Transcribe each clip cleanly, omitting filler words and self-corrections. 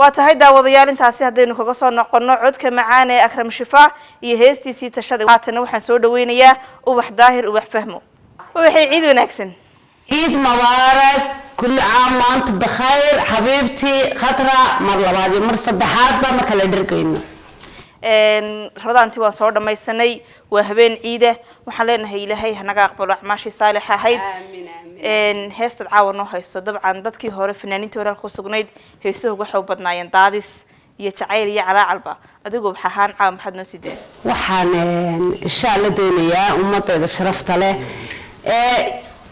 واتهاي داوديال انتاسي هدينو كغا سو نقونو عودka macaan ee Akram Shifa iyo heestiisii tashada waatan waxaan soo dhaweynayaa ubax daahir ubax fahmo waxay ciid wanaagsan عيد مبارك كل عام وانتم بخير حبيبتي خطرة مر لبادي مر صدحات ما كلا درقينا رمضانتي waan soo dhamaysanay waa habeen ciide waxaan leenahay Ilaahay hanaga aqbalo acmaashi saalix ahayd aamin heesta caawino haysto dabcan dadkii hore fanaaniintii hore ku sugnayd heesuhu waxa u badnaayeen daadis iyo jacayl iyo calaalba adigoo waxaan caam maxad noo sideen waxaan insha Allah doonayaa ummadda sharafta leh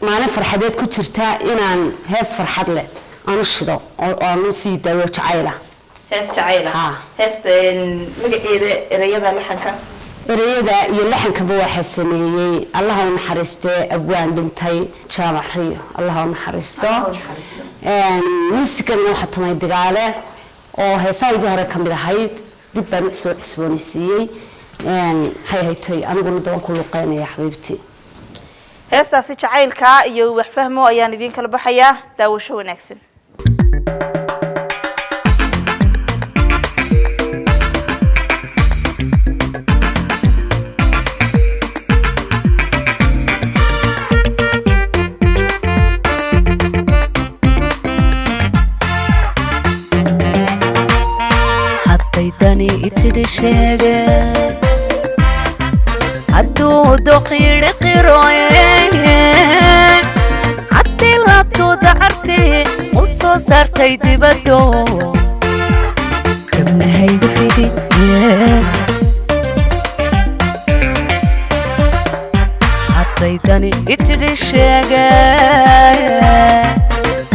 maalin farxadeed ku jirta inaan hees farxad leh aanu shido oo aanu sii daayo jacayla hees jacayla heesta magaceeda erayada laxanka erayada iyo laxankaba waxa sameeyay Allah uu naxariistay abwaan dhintay jaamacriyo Allah uu naxariisto muusikada waxa tumay dagaale oo heesaayga hore kamid ahayd dib baan u soo cusboonaysiiyay hay'aytay aniguna doon ku luqeynaya xabiibti heestaasi jacaylka iyo wax fahmo ayaan idin kala baxayaa daawasho wanaagsan haddaytani itidhi sheege hadduu doqiri qiroye haddii laabtu dacarti u soo saartay dibaddo gabnahaygu fidiye haddaytani itidhi sheege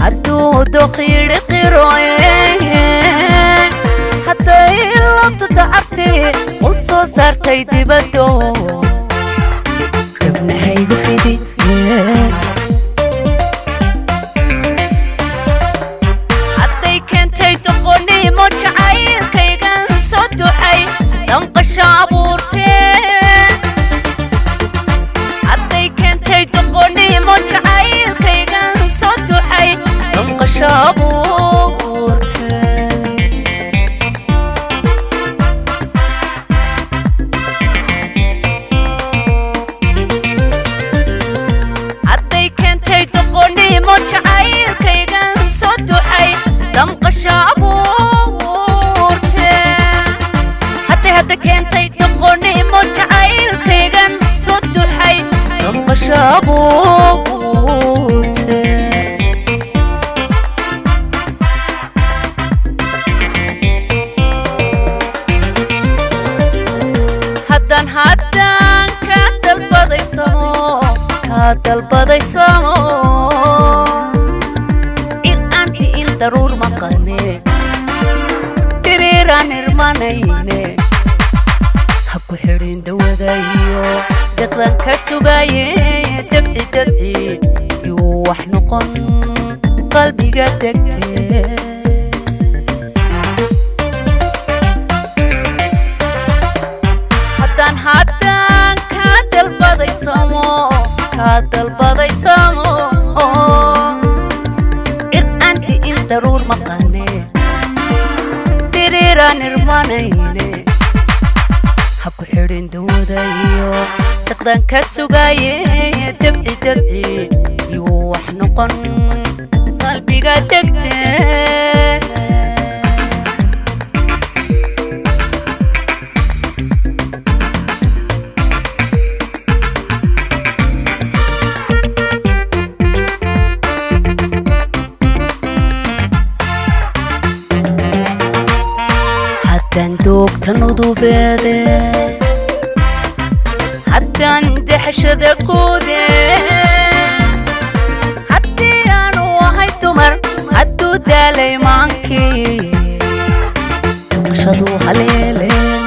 hadduu doqiri qiroye hadday laabtu dacarti u soo saartay dibaddo gabnahaygu fidiye hadday keentay doqonnimo jacaylkaygan soo duxay danqasho abuurtee hadday keentay doqonnimo jacaylkaygan soo duxay danqasho abuurtee jacaylkaygan soo duxay damqasho abuurte hadda keentay doqonnimo jacaylkaygan soo duxay damqasho abuurte haddan ka dalbaday samo daruur maqane diriiraan irmanayne ha ku xidhin dawadayo dadban ka sugaye dabci yuu wax noqon qalbiga degte haddan ka dalbaday samo daruur maqane diriiraan irmanayne ha ku xidhin dawadayo dadban ka sugaye dabci yuu wax noqon qalbiga degte doogtan udubeede haddaan dexshada kuude haddii aanu ahay dumar hadduu daalay maankii damqashadu haleeleen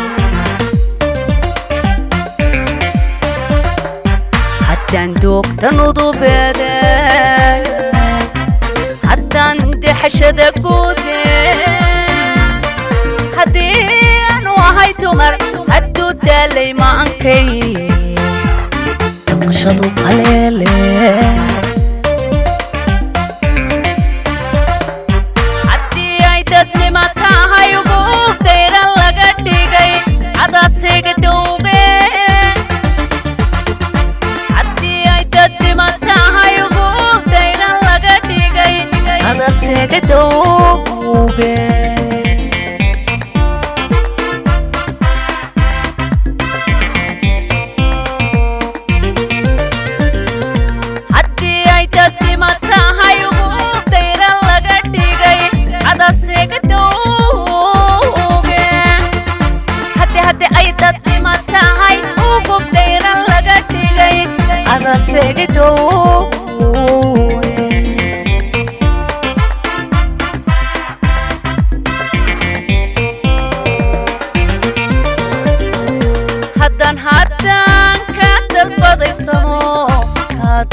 haddaan doogtan udubeede haddaan dexshada kuude haddii aanu ahay dumar hadduu daalay maankay damqashadu haleele haddii ay dadnimo tahay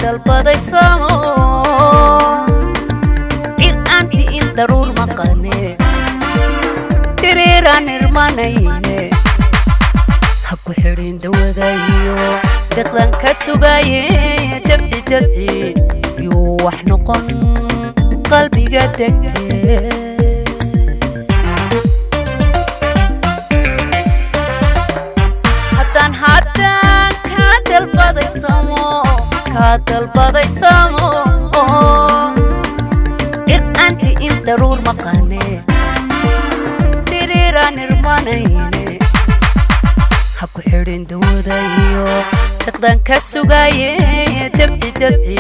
dalbaday samo cir aanti in daruur maqane diriiraan irmanayne ha ku xidhin dawadayo deqdan ka sugaye dabci dabci yuu wax noqon qalbiga degte haddaan kaa dalbaday samo cir aanti in daruur maqane diriiraan irmanayne ha ku xidhin dawadayo deqdan ka sugaye dabci dabci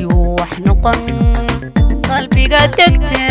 yuu wax noqon qalbiga degte